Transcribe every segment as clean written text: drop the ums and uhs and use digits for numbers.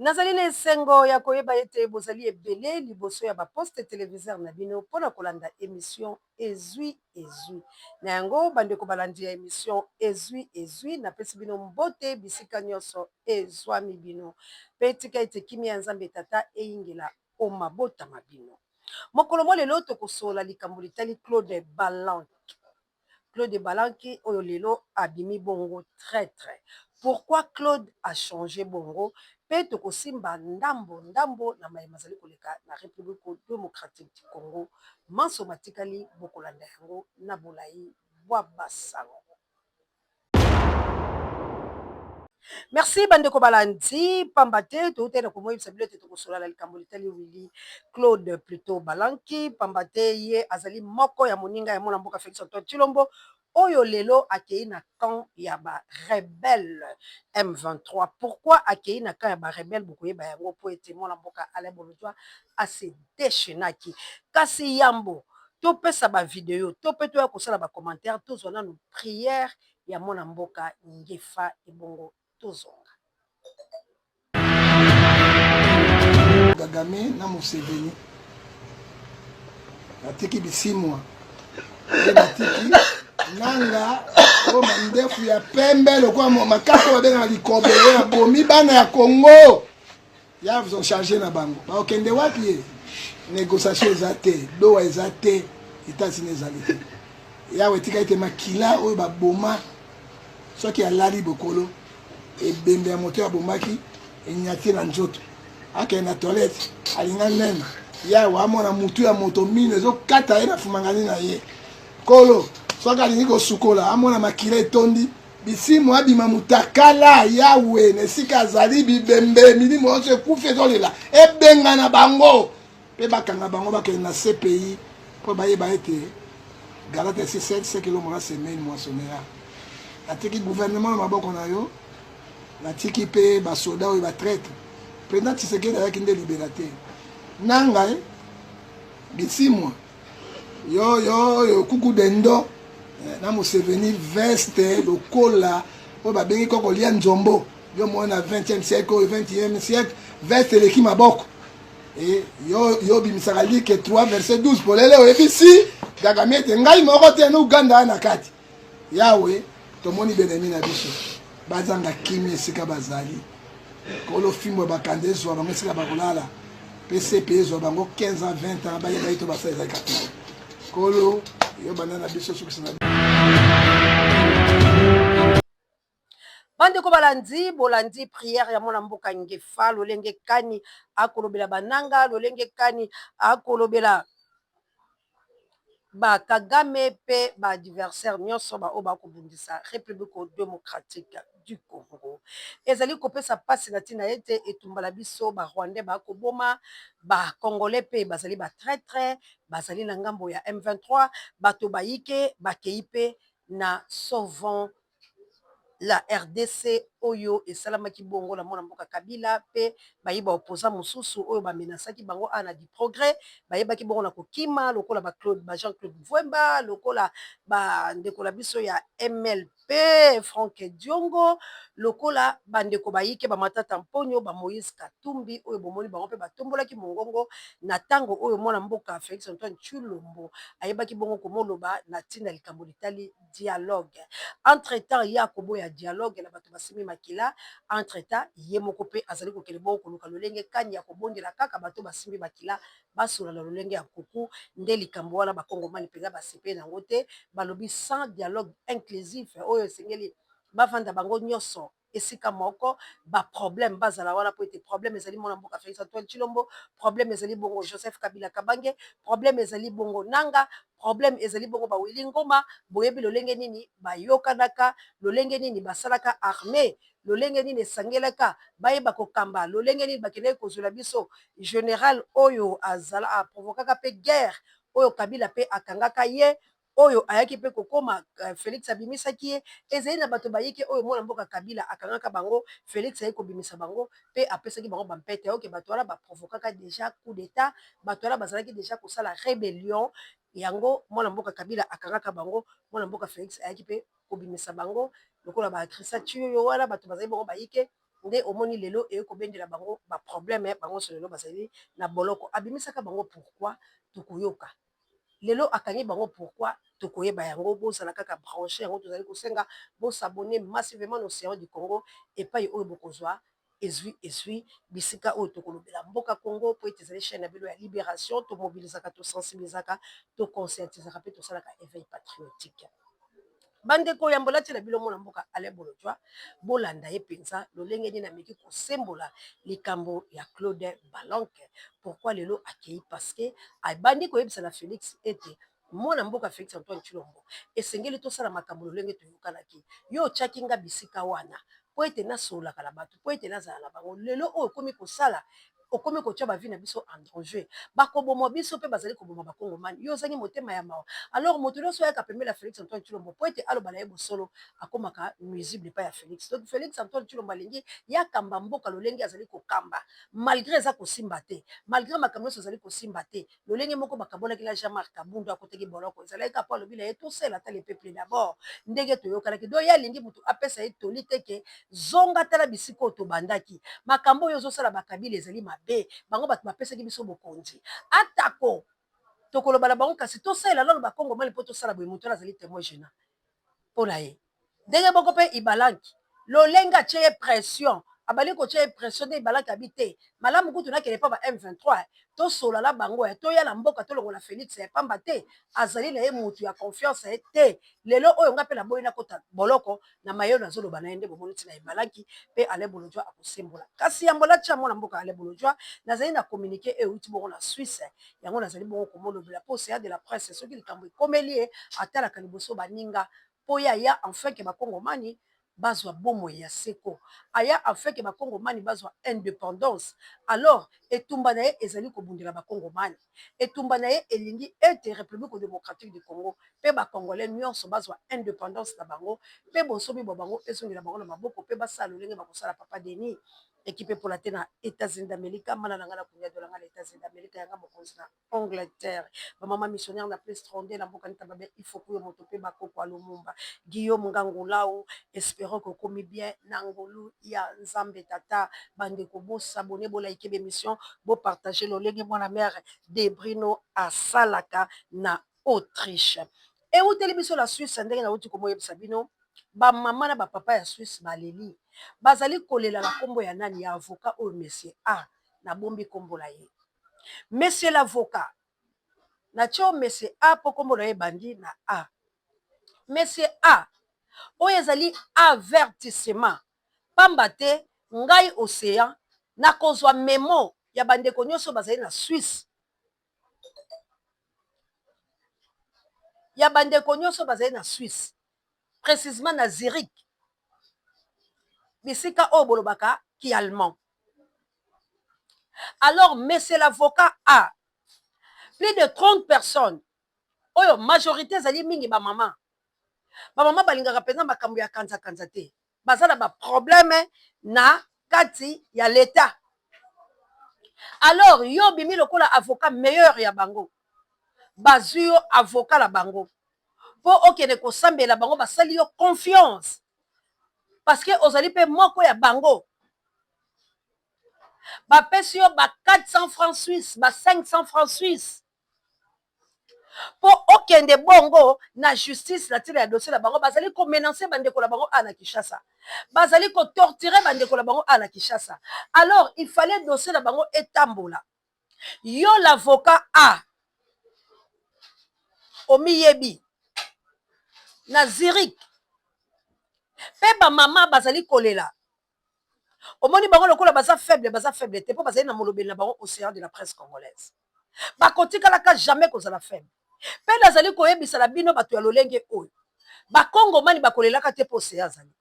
Nazali na esengo ya koyeba ete bozali ebele liboso ya baposte téléviseur na bino mpona kolanda émission ezwi na yango bandeko balandi ya émission ezwi napesi bino mbote bisika nyonso ezwami bino mpe etika ete kimia ya nzambe tata eyingela omabotama bino mokolo mwa lelo tokosola likambo litali Claude Balanki oyo lelo abimi bongo très. Pourquoi Claude a changé bongo? Pe tokosimba ndambo na mayema azali koleka na République démocratique du Congo. Manso matikali bokolanda yango na bolayi bwa basango. Merci bandeko balandi pambate toutela komoyebisa bilo te tokosola la likambo litali Willy Claude plutôt Balanki pambate ye azali moko ya moninga ya mwana mboka Félix Antoine Tshilombo oyo lelo akei na camp ya ba rebelle M23. Pourquoi akei na camp ya ba rebelle bokoyeba yango po ete mwana mboka Alain Bolojwa ase déchaînaki kasi yambo topesa ba video to pe to ya kosala ba commentaire tozwa nanu prière ya mwana mboka Ngefa ebongo tozonga Kagame na Museveni batiki bisimwa batiki nanga o mandefu ya pembe lokwa makako babenga likobele ya bomi bana ya Congo ya vous ont chargé na bango ba okende wapi négociation ezate doa ezate États-Unis ezalite ya wetika ite makila oyo baboma soki alali bokolo ebembe ya moto ya bomaki enyati na nzoto ake na toilette alinga nene ya wamona mutu ya moto mine ezokata ye na fumangani na ye kolo soki alingi kosukola amona makila etondi bisimu abima mutakala yawe nesika azali bibembe milimo yonso ekufi ezolela ebenga na bango mpe bakanga bango bakende na CPI mpo bayeba ete galate 6 kilo mona semaine moissonnera natiki gouvernement na maboko na yo natiki mpe basoda oyo batraître président Tshisekedi ayaki nde libérateur nanga bisimwa yo kuku dendo na Museveni veste lokola oyo babengi koko lia nzombo yo mona 20e siècle oyo 21e siècle veste eleki maboko yo bimisaka like 3 verset 12 polele oyebisi Kagame ete ngai moko te na Uganda na kati yawe tomoni benemi na biso bazanga kimi esika bazali kolo fimbo bakande ezwa bango esika bakolala PCP ezwa bango 15 ans 20 ans bayeba ito basala ezali kati kolo yo banda na biso sukisana bandeko balandi bolandi prière ya mwana mboka Ngefa lolenge kani akolobela bananga lolenge kani akolobela ba Kagame pe ba adversaire nyonso ba oyo bakobundisa République démocratique du Congo ezali kopesa pasi na ntina ete etumbala biso ba Rwandais bakoboma ba Congolais pe bazali ba traître bazali na ngambo ya M23 bato bayike bakei pe na sauvant la RDC oyo esalamaki bongo na mwana mboka Kabila pe bayiba opposa mosusu oyo bamenasaki bango ana di progrès bayebaki bongo na kokima lokola ba Jean-Claude Mvwemba lokola bandeko na biso ya MLP Franck Diongo lokola bandeko bayike bamatata mponyo ba Moïse Katumbi oyo bomoni bango pe batombolaki mongongo na tango oyo mwana mboka Félix Antoine Tshilombo ayebaki bongo komoloba na ntina likambo litali dialogue entre-temps ya koboya dialogue na bato basimi makila entre-temps ye moko pe azali kokele bongo koluka lolenge kani ya kobondela kaka bato basimbi makila basola na lolenge ya kuku nde likambo wana bakongomani mpenza basepe nango te balobi sans dialogue inclusif oyo esengeli bavanda bango nyonso esika moko baproblème bazala wana po ete problème ezali mwana mboka Félix Antoine Tshilombo problème ezali bongo Joseph Kabila Kabange problème ezali bongo nanga problème ezali bongo baweli ngoma boyebi lolenge nini bayokanaka lolenge nini basalaka armée lolenge nini esangelaka bayeba kokamba lolenge nini bakendeki kozwela biso général oyo azala aprovokaka mpe guerre oyo Kabila mpe akangaka ye oyo ayaki mpe kokoma Félix abimisaki ye ezali na bato bayiki oyo mwana mboka Kabila akangaka bango Félix ayaki kobimisa bango mpe apesaki bango bampete oke bato wana baprovokaka déjà coup d'état bato wana bazalaki déjà kosala rébellion yango mwana mboka Kabila akangaka bango mwana mboka Félix ayaki mpe kobimisa bango lokola ba Christian oyo wana bato bazali bongo bayike nde omoni lelo ekobendela bango ba problème bango so lelo bazali na boloko abimisaka bango pourquoi tokoyoka lelo akangi bango pourquoi tokoyeba yango bozala kaka branché yango tozali kosenga bosabone massivement na océan du Congo epai oyo bokozwa ezwi bisika oyo tokolobela mboka Congo po ete ezali chaîne na bino ya libération tomobilisaka tosensibilisaka toconscientisaka mpe tosalaka éveil patriotique bandeko ya mbola tina bilo mona mboka ale bolojwa bolanda ye mpenza lolenge nini ameki kosembola likambo ya Claude Balanke pourquoi lelo akei parce que abandi koyebisa na Félix ete mwana mboka Félix Antoine Tshilombo esengeli tosala makambo lolenge toyokanaki yo otyaki nga bisika wana po ete nasololaka na bato po ete nazala na bango lelo oyo okomi kosala okomi kotya bavi na biso en danger bakoboma biso mpe bazali koboma bakongomani yo ozangi motema ya mawa alors moto nyonso oyaka pembeni ya Félix Antoine Tshilombo po ete aloba na ye bosolo akomaka nuisible epai ya Félix donc Félix Antoine Tshilombo alingi yakamba mboka lolenge azali kokamba malgré eza kosimba te malgré makambo nyonso azali kosimba te lolenge moko bakabonaki la Jean-Marc Kabundu akoteki boloko ezalaki kapa alobi na ye tosala ata le peuple d'abord ndenge toyokanaki do ye alingi moto apesa ye toli te ke zonga tala bisika oyo tobandaki makambo oyo ozosala bakabila ezali mabe bango bato bapesaki biso bokonzi atako tokoloba na bango kasi tosalela nano bakongomani mpo tosala boye moto azali témoin gênant mpo na ye ndenge moko mpe ibalanki lolenge atie ye pression abali kotia ye pression nde ibalaki abi te malamu kutu nakende mpa ba M23 tosolala bango ya toya na mboka tolongola Félix ya pamba te azali na ye motu ya confiance ye te lelo oyo nga mpe naboyi nakota boloko na mayo nazoloba na ye nde bomoni ntina ibalaki mpe ale bolojwa akosembola kasi ya mbola tia mwana mboka ale bolojwa nazali na communiqué euti bongo na Suisse yango nazali bongo komolobela mpo océan de la presse soki likambo ekomeli ye atalaka liboso baninga mpo ye aya enfin ke bakongomani bazwa bomoi ya seko aya afin ke bakongomani bazwa indépendance alors etumba na ye ezali kobundela bakongomani etumba na ye elingi ete république démocratique du Congo mpe bakongolais nyonso bazwa indépendance na bango mpe bosomi bwa bango ezongela bango na maboko mpe basala lolenge bakosala papa Denis équipe pour la te na États-Unis d'Amérique mana na nga na kunya dola nga na États-Unis d'Amérique yanga mokonzi na Angleterre ba mama missionnaire na plus 32 na mboka nita babe il faut que moto pe bakoko alumumba Guillaume Ngangulao espérons que komi bien nangolu ya nzambe tata bandeko bo s'abonner bo like émission bo partager lolenge mwana mère de Brino asalaka na Autriche et où télévision la Suisse ndenge na uti komo yebisa bino ba mama na ba papa ya Suisse baleli bazali kolela na kombo ya nani ya avocat oyo monsieur A na bombi kombo la ye monsieur l'avocat na tio monsieur A po kombo la ye bandi na A monsieur A oyo ezali avertissement pamba te ngai océan nakozwa memo ya bandeko nyonso bazali na Suisse ya bandeko nyonso bazali na Suisse précisément na Zurich bisika oyo bolobaka ki allemand alors monsieur l'avocat A plus de 30 personnes oyo majorité ezali mingi bamama balingaka mpenza makambo ya kanza te baza na baproblème na kati ya leta alors yo bimi lokola avocat meilleur ya bango bazwi yo avocat na bango mpo okende kosambela bango basali yo confiance parce que ozali mpe moko ya bango bapesi yo ba 400 francs suisse ba 500 francs suisse po okende bongo na justice na ntina ya dossier na bango bazali komenanse bandeko na bango ana Kinshasa bazali kotorture bandeko na bango ana Kinshasa alors il fallait dossier na bango etambola yo l'avocat A omiyebi na Zurich mpe bamama bazali kolela omoni bango lokola baza faible te mpo bazali na molobeli na bango océan de la presse congolaise bakotikalaka jamais kozala faible mpe nazali koyebisa na bino bato ya lolenge oyo bakongomani bakolelaka te mpo océan azali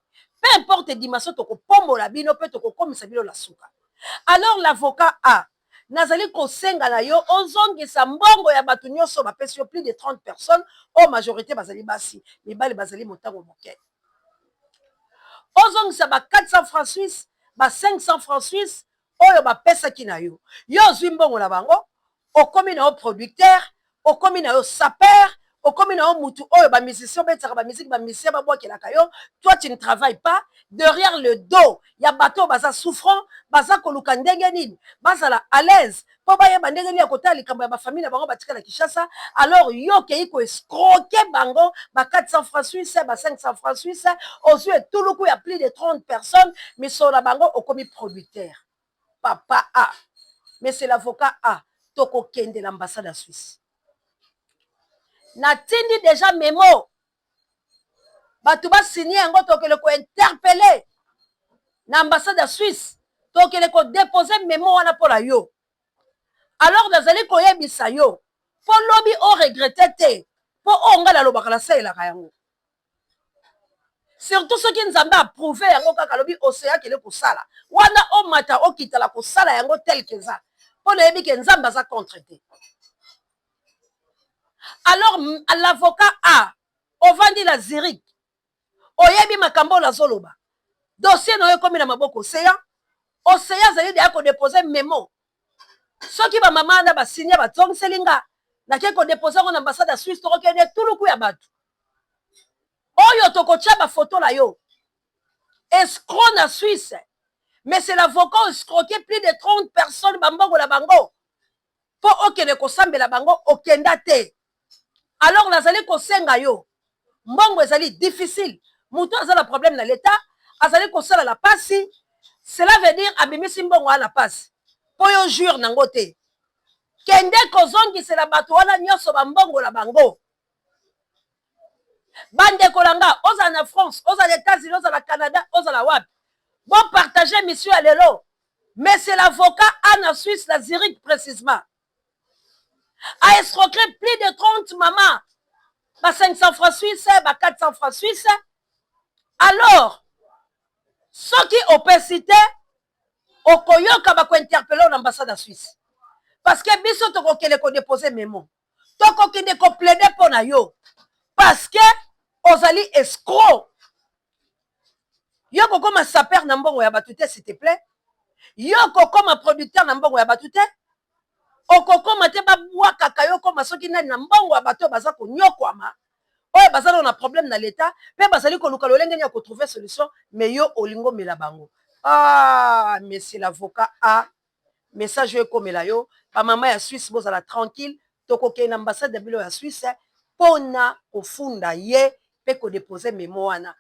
peu importe dimension tokopombola bino mpe tokokomisa bino na suka alors l'avocat A nazali kosenga na yo ozongisa mbongo ya bato nyonso bapesi yo plus de 30 personnes oyo majorité bazali basi mibali bazali motango moke ozongisa ba 400 francs suisse ba 500 francs suisse oyo bapesaki na yo yo ozwi mbongo na bango okomi na yo producteur okomi na yo saper au comme na mutu oyo ba musicien betaka ba musique ba musicien ba bokelaka yo, toi tu ne travailles pas derrière le dos ya bato baza souffrant baza koluka ndenge nini bazala à l'aise po ba yeba ndenge nini ya kotala likambo ya ba famille na bango batika na Kinshasa. Alors yo kei ko escroquer bango ba 400 francs suisses ba 500 francs suisses aux yeux tout le coup il y a plus de 30 personnes mais sur la bango au commis producteur papa A mais c'est l'avocat A toko kende l'ambassade à Suisse natindi déjà memo bato ba signé yango tokele ko interpeller na ambassade à Suisse tokele ko déposer memo wana pour la yo. Alors nazali ko yebisa yo po lobi o regretter te po onga la lobaka la sela yango surtout ceux qui nzamba approuvé yango kaka lobi océan kele ko sala wana o mata o kitala ko sala yango tel que ça po na yebi ke nzamba za contreté. Alors l'avocat A ovandi la Zurich oyebi makambo la zoloba dossier no yekomi na maboko océan zali de ko déposer memo soki ba mama na ba signer ba tongiselinga na ke ko déposer en ambassade à Suisse to kende tuluku ya batu oyo toko tia ba photo la yo escroc na Suisse mais c'est l'avocat escroqué plus de 30 personnes bambongo la bango po okende ko sambela bango okenda te. Alors nazali ko senga yo mbongo ezali difficile muto azala problème na l'état azali ko sala la pasi cela veut dire abimisi mbongo ala pasi po yo jure nango te kende kozongisela bato wana nyonso bambongo la bango bandeko langa ozala na France ozala États-Unis ozala Canada ozala wapi bon partager mission à lelo mais c'est l'avocat en Suisse la Zurich précisément a escroqué plus de 30 mamans ba 500 francs suisses ba 400 francs suisses. Alors ceux qui opacité okoyoka ba ko interpeller l'ambassade de Suisse parce que biso toko kele ko déposer memo toko kende ko plaider pour na yo parce que ozali escroc yo ko comme saper na mbongo ya batute s'il te plaît yo ko comme producteur na mbongo ya batute okokoma te babwakaka yo koma soki nani na mbongo ya bato baza konyokwama oyo bazali na problème na l'état pe bazali koluka lolenge ni ya kotrouver solution mais yo olingo mela bango. Ah monsieur l'avocat A message yo ekomela yo ba mama ya Suisse bozala tranquille tokokei na ambassade de bilo ya Suisse pona kofunda ye pe ko déposer memo wana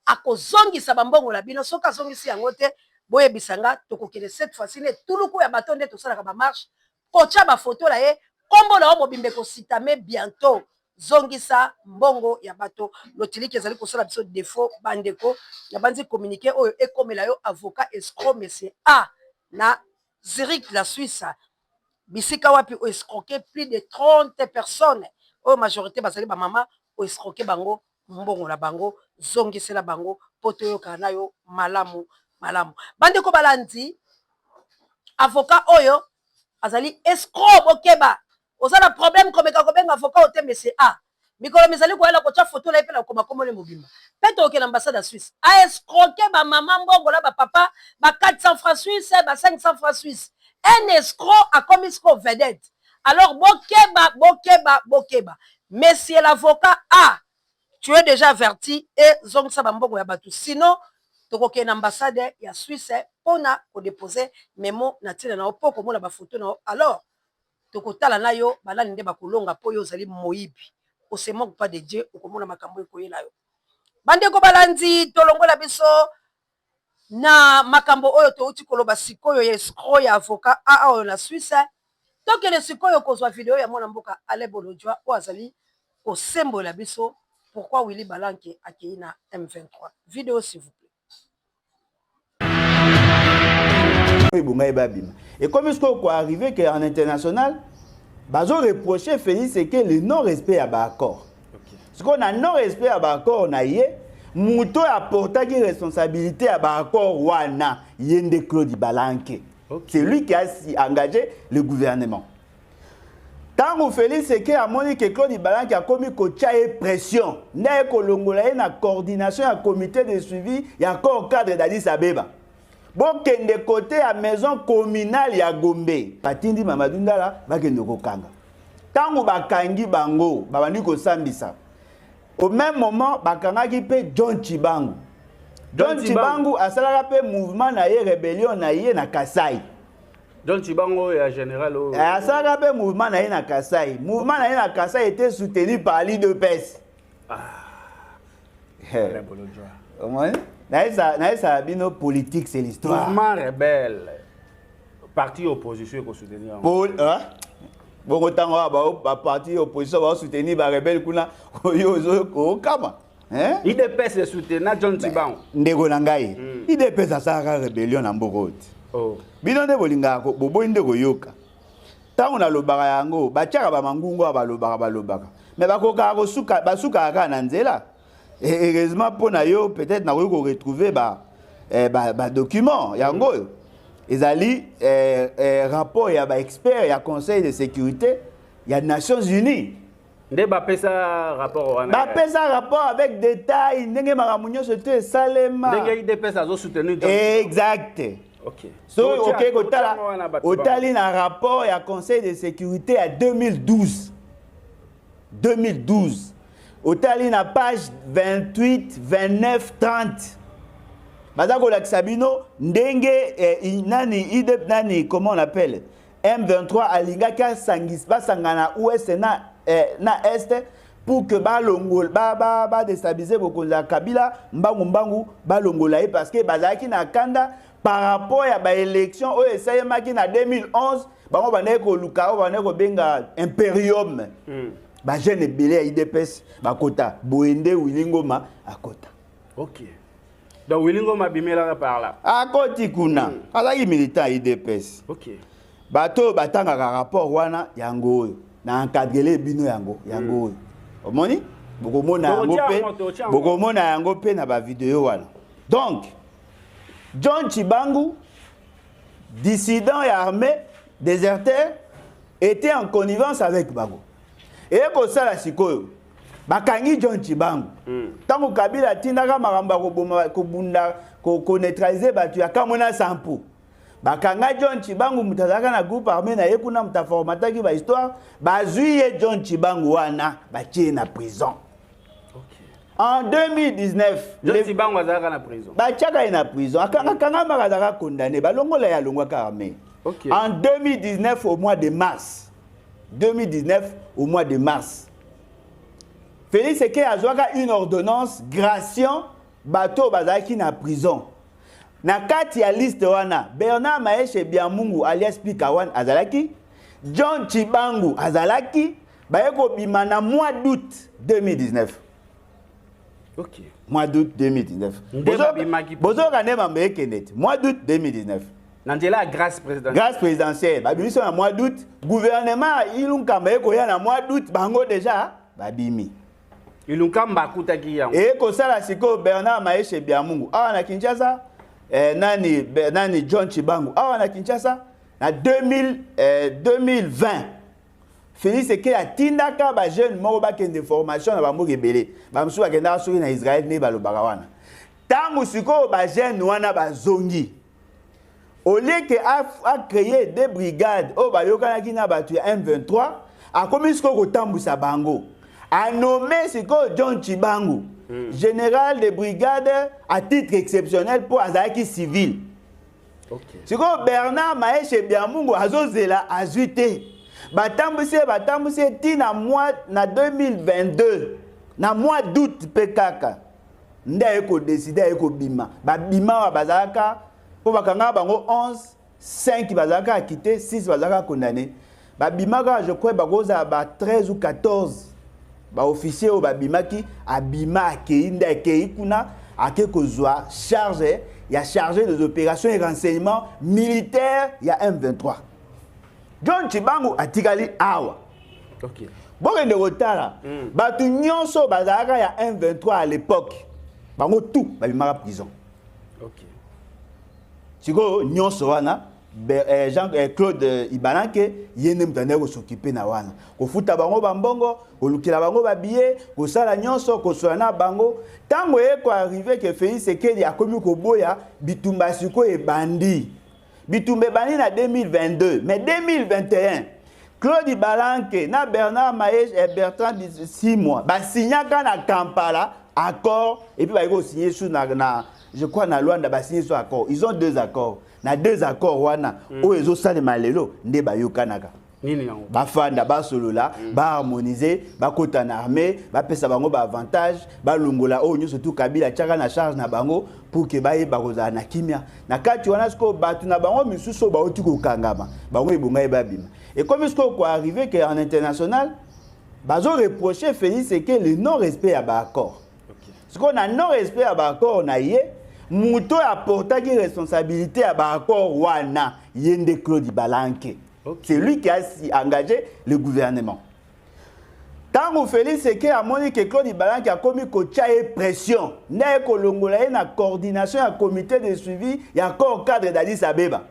akozongisa bambongo la bino soka zongisi yango te boyebisanga tokokele cette fois-ci ne tuluku ya bato nde tosalaka ba marche kocha ba photo la ye kombo na mobimbe ko sitame bientôt zongisa mbongo ya bato lotiliki ezali kosala biso défaut bandeko ya banzi communiquer oyo ekomela yo avocat escroc monsieur A na Zurich la Suisse bisika wapi o escroquer plus de 30 personnes oyo majorité bazali ba mama o escroquer bango mbongo la bango zongisela bango poto yo kana yo malamu bandeko balandi avocat oyo azali escroc bokeba ozala problème komeka kobenga avocat ote monsieur A mikolo mizali koyela kocha photo la epela koma komole mobimba peto oke l'ambassade à Suisse a escroquer ba maman mbongo la ba papa ba 400 francs suisses ba 500 francs suisses un escroc a commis escroc vedette. Alors bokeba monsieur l'avocat A tu es déjà averti et zongisa ba mbongo ya batu sinon tokoke na ambassade ya Suisse pona ko déposer memo na tina na opoko mona ba photo na. Alors tokotala na yo balani nde bakolonga po yo zali moyibi on se moque pas de Dieu okomona makambo ekoyela yo bandeko balandi tolongola biso na makambo oyo touti koloba sikoyo ya escroc ya avocat A oyo na Suisse tokele sikoyo kozwa video ya mwana mboka Ale Bolojwa o azali kosembola biso pourquoi Willy Balanke akei na M23 vidéo s'il vous plaît. Et comme est-ce qu'on peut arriver qu'en international, bazo reprocher Félix c'est que le non-respect à l'accord. Ce qu'on a non-respect à l'accord, on a yé, Mouto a porté responsabilité à l'accord Wana, Yende Claude Balanke. C'est lui qui a engagé le gouvernement. Tant que Félix c'est que Monique Claude Balanke a commis une pression. N'est que l'Ongola na coordination à comité de suivi, il y a encore cadre d'Addis Abeba. Bon, kende côté à maison communale ya Gombe. Patindi Mamadou Ndala va kende kokanga. tango bakangi bango babandi kosambisa au même moment bakangaki pe John Chibangu. John Chibangu asalaka pe mouvement na ye rébellion na ye na Kasai. John Chibangu est général. Asalaka pe mouvement na ye na Kasai. Mouvement na ye na Kasai était soutenu par l'IDPS. Au moins, ça bino politique c'est l'histoire. Mouvement rebelle. Parti opposition ko soutenir. Bon autant ba parti opposition va soutenir ba rebelle kuna oyo ko kama. Hein? IDPS soutenir John Chibangu. Ndeko na ngai. IDPS asaka rébellion na mbokoti. Oh. Bino nde bolinga ko bobo ndeko yoka. Tango na lobaka yango batiaka ba mangungu balobaka. Mais bakoka ko suka basuka aka na nzela. Et heureusement pour na yo peut-être na ko retrouver ba document yango. Ezali rapport ya ba expert ya conseil de sécurité ya Nations Unies. Nde ba pesa rapport wana. Ba pesa rapport avec détail ndenge maramunyo c'était salema. Ndenge IDPS azo soutenir. Exact. OK. So OK kotala otali na rapport ya conseil de sécurité à 2012. 2012. Otali na page 28, 29, 30. Bazako la Sabino, ndenge nani comment on appelle M23 alinga ka sangis ba sangana ouest na est pour que ba longol ba déstabiliser bokonza Kabila mbangu ba longola parce que bazaki na kanda par rapport à ba élection o esayemaki na 2011 bango banaye ko luka o banaye ko benga imperium. Ba jeune belé IDPS bakota boende Wilingoma akota. OK. Donc Wilingoma bimela par là. Akoti kuna. Azaki militant IDPS. OK. Bato batanga rapport wana yango na encadrer bino yango. Omoni? Bokomona yango pe na ba vidéo wana. Donc John Chibangu, dissident et armé, déserteur, était en connivence avec Bago. Et pour ça la sikoyo bakangi John Chibangu. Tango Kabila tindaka maramba ko neutraliser batu ya kamona sampu. Bakanga John Chibangu mutazaka na groupe armé na yekuna mutaformataki ba histoire bazuye John Chibangu wana batie na prison. En 2019, John Chibangu azaka na prison. Bachaka na prison. Akanga makazaka condamné balongola ya longwa armé. Okay. En 2019 au mois de mars. 2019 au mois de mars. Félix Eke azwaka une ordonnance graciant bateau bazaki na prison. Na kati ya liste wana Bernard Maeshe Biamungu alias Pikawan azalaki, John Chibangu azalaki, bayeko bima na mois d'août 2019. OK. Mois d'août 2019. Bozo kanema mbekenet. Mois d'août 2019. Nandela grâce présidentielle. Grâce présidentielle. Babimi en mois d'août, gouvernement ilunka mbeko ya na mois d'août bango déjà babimi. Ilunkamba kutaki yango. Et ko sala siko Bernard Maeshe Biamungu. Awa na Kinshasa nani John Chibangu. Awa na Kinshasa na 2020. Félix Eke atindaka ba jeune moko ba kende formation na bango rebelle. Ba msu ba kenda suri na Israël ne balobaka wana. Tango siko ba jeune wana bazongi. Au lieu que a créé des brigades au bayokanaki na batu ya M23, a commis siko kotambusa bango. A nommé siko John Chibangu, général de brigade à titre exceptionnel pour Azaki civil. Okay. Siko Bernard Maeshe Biamungu azozela azuite. Batambuse ti na mois na 2022 na mois d'août pekaka. Nda eko décider eko bima. Ba bima wa bazaka po bakanga bango 11, 5 bazaka a quitté, 6 bazaka condamné. Ba bimaka je crois bakoza ba 13 ou 14 ba officier au babimaki abima akeinda akei kuna akekozwa charge ya chargé des opérations et renseignements militaires ya M23. John Chibangu atikali awa. OK. Bokende kotala batu nyonso bazalaka ya M23 à l'époque bango tout babimaka prison. OK. Siko nyonso wana Jean-Claude Ibanake yene mutane ko s'occuper na wana ko futa bango bambongo ko lukila bango babiye ko sala nyonso ko soana bango tango eko arrivé que Félix Eke akomi ko boya bitumba siko e bandi bitumbe bani na 2022 mais 2021 Claude Balanke, na Bernard Maïs et Bertrand 6 mois. Bah signa quand à Kampala accord et puis bah ils vont signer sur je crois na Luanda bah signer sur accord. Ils ont 2 accords. Na 2 accords wana o ezo sale malelo nde ba yokanaka. Nini yango? Ba fanda ba solo là, ba harmoniser, ba kota na armée, ba pesa bango ba avantage, ba longola o nyo surtout Kabila tchaka na charge na bango pour que ba yeba koza na kimia. Na kati wana sko batu na bango misuso ba oti ko kangama. Bango ebonga eba bima. Et comme est-ce qu'on peut arriver qu'en international, bazo reprocher Félix c'est que le non-respect à l'accord. Ce qu'on a non-respect à l'accord, on a yé, Mouto a porté une responsabilité à l'accord wana yende Claude Balanke. C'est lui qui a engagé le gouvernement. Tant que Félix c'est que a montré que Claude Balanke a commis une pression. N'a kolongola une coordination un comité de suivi et encore cadre d'Addis Abeba.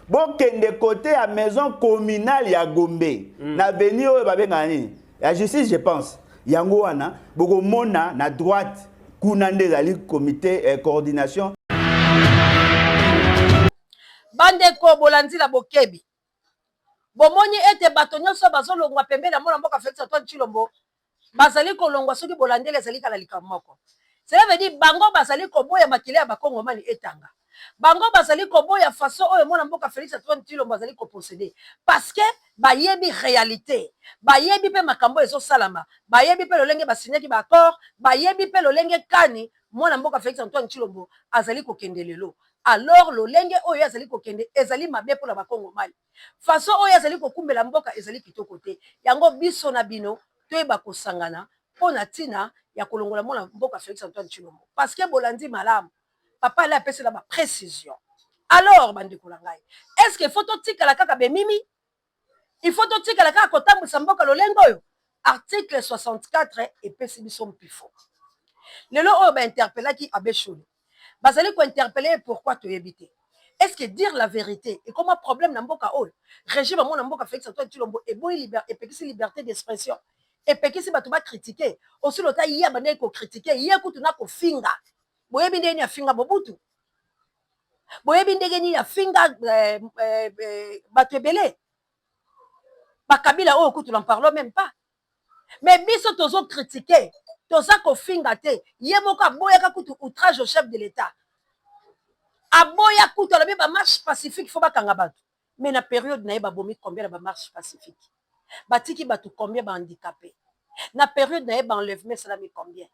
Bon, kende côté à maison communale ya Gombe, na venir la justice je pense. Yango wana, boko mona na droite kunande zali comité coordination. Bande ko bolandi la bokebi. Bomoni ete bato nyonso bazolongwa pembe na mona mboka Félix Antoine Tshilombo. Bazali kolongwa soki bolandele ezali kala likamoko. Cela veut dire bango bazali koboya makile ya bakongo mani etanga. Bango bazali koboya façon oyo mona mboka Félix Antoine Tshilombo bazali ko posséder parce que bayebi réalité, bayebi pe makambo ezo salama, bayebi pe lolenge basinyaki ba accord, bayebi pe lolenge kani mona mboka Félix Antoine Tshilombo azali ko kendelelo. Alors lolenge oyo azali ko kende ezali mabe pour la bakongo mali. Façon oyo azali ko kumbela mboka ezali kitoko te. Yango biso na bino toyeba kosangana pona tina ya kolongola mona mboka Félix Antoine Tshilombo parce que bolandi malamu papa là pèse la précision. Alors bandi kolangai est-ce que faut tika la kaka be mimi il faut tika la kaka kotambu samboka lolengo yo article 64 et pèse biso mpifo lelo oyo ba interpellaki abeshoni bazali ko interpeller pourquoi tu éviter est-ce que dire la vérité et comment problème na mboka oyo régime mona mboka Félix Antoine Tshilombo et boy liberté et pekisi liberté d'expression et pekisi bato ba critiquer aussi lota yia bande ko critiquer yia kutu na ko finga boyebi ndeni ya finga Mobutu boyebi ndeni ya finga bato ebele bakabila oyo kutu n'en parlons même pas mais biso tozo critiquer toza ko finga te ye moko aboyaka kutu outrage au chef de l'état aboya kutu alobi ba marche pacifique faut bakanga bato mais na période na ye babomi combien na ba marche pacifique batiki bato combien ba handicapé na période na ye ba enlèvement salami combien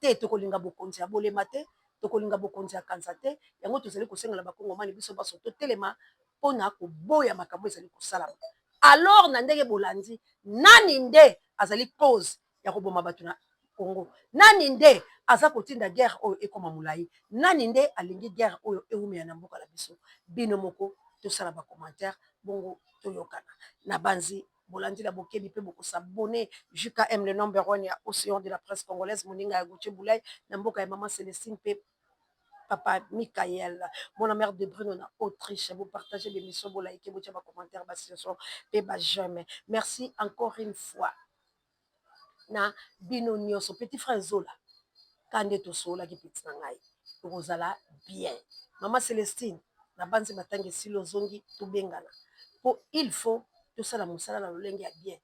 te tokolinga bokonzi ya bolema te tokolinga bokonzi ya kanza te yango tozali kosengela bakongo mani biso baso totelema mpona koboya makambo ezali kosalama alors na ndenge bolandi nani nde azali cause ya koboma bato na Congo nani nde aza kotinda guerre oyo ekoma molai nani nde alingi guerre oyo ewumela na mboka na biso bino moko tosala bacommentaire bongo toyokana na banzi bolandi la bokebi pe boko s'abonner JKM le number 1 ya océan de la presse congolaise moninga ya Gauthier Boulay na mboka ya maman Célestine pe papa Michael mon mère de Bruno na Autriche vous partagez l'émission vous likez vous tiens commentaire bas situation et bas jamais merci encore une fois na bino nyonso petit frère Zola kande to sola ki petit na ngai kozala bien maman Célestine na banzi batangi silo zongi to bengana po il faut tout ça la musala na lolenge ya bien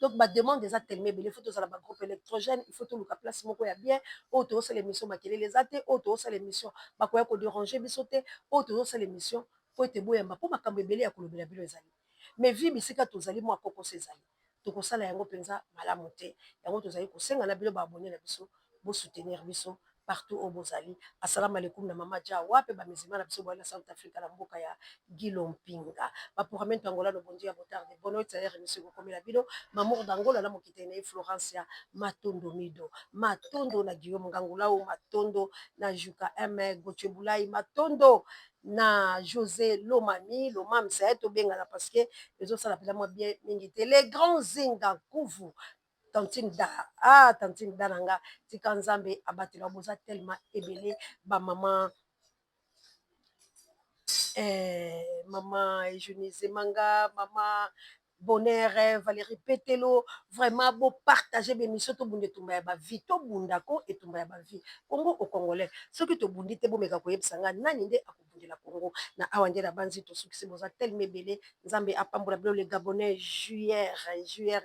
donc ba demande des tellement il faut tout ça la groupe électrogène il faut tout le place moko ya bien auto ça l'émission makele les athées auto ça l'émission bakoya ko déranger bisoté auto ça l'émission po ete boyamba po makambo ebele ya kolobela bilo ezali mais vie bisika tozali mo akoko sezali tokosala yango penza malamu te yango tozali kosenga na bilo ba abonné na biso bo soutenir biso partout au Bozali. Assalamu alaikum na mama Dia wape ba mizima na biso bola South Africa na mboka ya Gilompinga. Ba pour amener Angola no bondi ya botarde. Bono tsaya remission ko komela bilo. Mamour d'Angola na mokite na Florence ya Matondo Mido. Matondo na Guillaume Ngangula ou Matondo na Juka M Gauthier Boulay Matondo na José Lomami Lomam ça to benga parce que les autres ça l'appelle moi bien mingité les grands zinga kuvu tantine da tantine dananga tika nzambe abatela boza tellement ebele ba maman maman Eunice Manga maman Bonheur Valérie Petelo vraiment beau partager l'émission to bunde tumba ya ba vie to bunda ko etumba ya ba vie Congo au Congolais ce que to bundi te bo meka ko yebsanga nani nde de la Congo na awande la banzi to succès boza tellement belé nzambe apambola bilo le gabonais juillet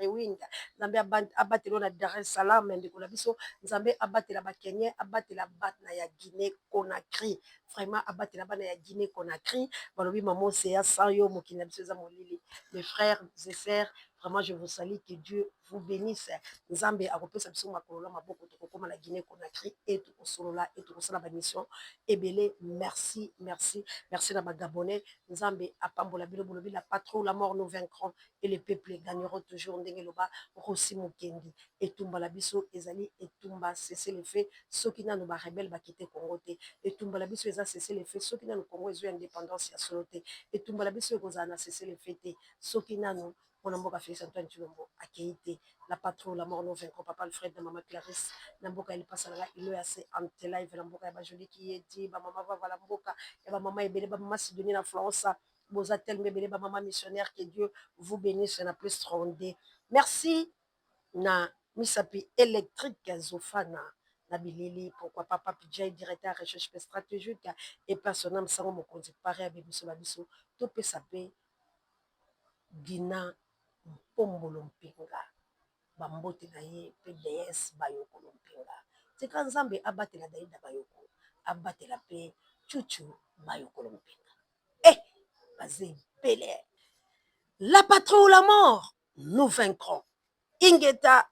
winda nzambe abatelo na Dar es Salaam ndeko na biso nzambe abatela ba Kenya abatela batna ya Guinée Conakry vraiment abatela bana ya Guinée Conakry balobi mamo c'est ya sayo mokina biso za molili mes frères et sœurs vraiment je vous salue que Dieu vous bénisse nzambe akopesa biso makolo maboko to kokoma la Guinée Conakry et to solola et to sala ba mission ebele merci na ba Gabonais nzambe apambola bilo bolobi la patrouille la mort nous vaincrons et les peuples gagneront toujours ndenge loba Rossi Mukendi etumba la biso ezali etumba cesser le fait soki nanu ba rebelle bakite Congo te etumba la biso eza cesser le fait soki nanu Congo ezwi indépendance ya solo te etumba la biso ekozala na cesser le fait te soki nanu mon amboka Félix Antoine Tshilombo akei la patrouille la mort nous vaincrons papa Alfred na maman Clarisse na mboka il passe là il est assez en live na mboka ya ba joli qui est ba maman va la mboka ya ba maman ebele ba maman Sidonie na Florence boza tellement ebele ba maman missionnaire que Dieu vous bénisse na plus rondé merci na misapi électrique Zofana na bilili pourquoi pas Papi Jay directeur recherche stratégique et personnel sango mokonzi pare abebiso babiso to pesa pe Dina Pombolo Mpinga bambote na ye PDS bayokolo Mpinga tika nzambe abatela Daida bayoko abatela pe Chuchu bayokolo Mpinga bazé belé la patrouille la mort nous vaincrons ingeta